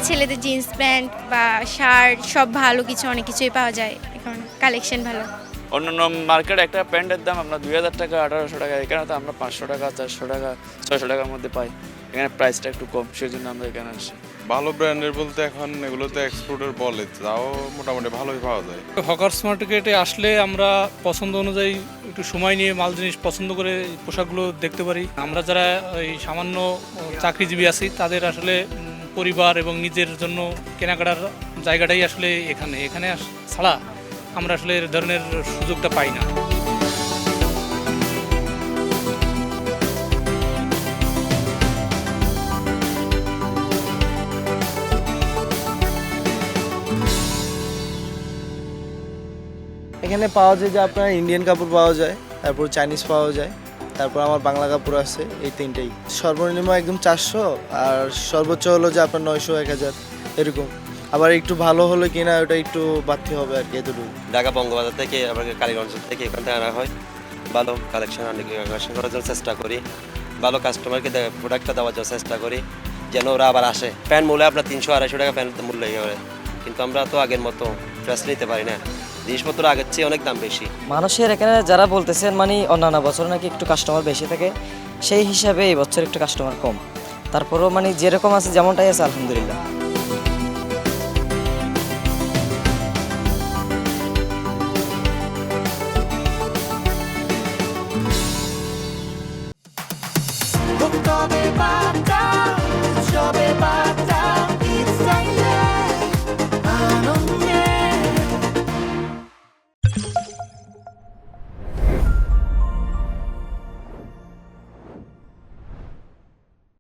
ছেলেদের jeans pant বা shirt সব ভালো কিছু অনেক কিছুই পাওয়া যায় এখন কালেকশন ভালো। অন্যান্য মার্কেটে একটা প্যান্টের দাম আপনার 2000 টাকা 1800 টাকা, এখানে তো আমরা 500 টাকা 400 টাকা 600 টাকার মধ্যে পাই। এখানে প্রাইসটা একটু কম, সেই জন্য আমরা এখানে আসি। ভালো ব্র্যান্ডের বলতে এখন এগুলো তো এক্সপোর্টের বলে, তাও মোটামুটি ভালোই পাওয়া যায়। হকার্স মার্কেটে আসলে আমরা পছন্দ অনুযায়ী একটু সময় নিয়ে মাল জিনিস পছন্দ করে পোশাকগুলো দেখতে পারি। আমরা যারা এই সামান্য চাকরিজীবী আছি তাদের আসলে পরিবার এবং নিজের জন্য কেনাকাটার জায়গাটাই আসলে এখানে এখানে ছাড়া আমরা আসলে এ ধরনের সুযোগটা পাই না। এখানে পাওয়া যায় যে আপনার ইন্ডিয়ান কাপড় পাওয়া যায়, তারপর চাইনিজ পাওয়া যায়, তারপর আমার বাংলা কাপড় আছে, এই তিনটেই। সর্বনিম্ন একদম 400 আর সর্বোচ্চ হলো যে আপনার 900 1000 এরকম। আবার একটু ভালো হলে কিনা ওটা একটু বাড়তে হবে আর কি, এতটুকু। ঢাকা বঙ্গবাজার থেকে আবার কালীগঞ্জ থেকে এখান থেকে আনা হয়। ভালো কালেকশন করার জন্য চেষ্টা করি, ভালো কাস্টমারকে প্রোডাক্টটা দেওয়ার জন্য চেষ্টা করি যেন ওরা আবার আসে। প্যান্ট মূল্য আপনার 300-250 টাকা প্যান্ট মূল্য হয়ে যাবে, কিন্তু আমরা তো আগের মতো ড্রেস নিতে পারি না, জিনিসপত্র আগের চেয়ে অনেক দাম বেশি। মানুষের এখানে যারা বলতেছেন মানে অন্যান্য বছর নাকি একটু কাস্টমার বেশি থাকে, সেই হিসাবে এই বছর একটু কাস্টমার কম। তারপরেও মানে যেরকম আছে যেমনটাই আছে আলহামদুলিল্লাহ। Book of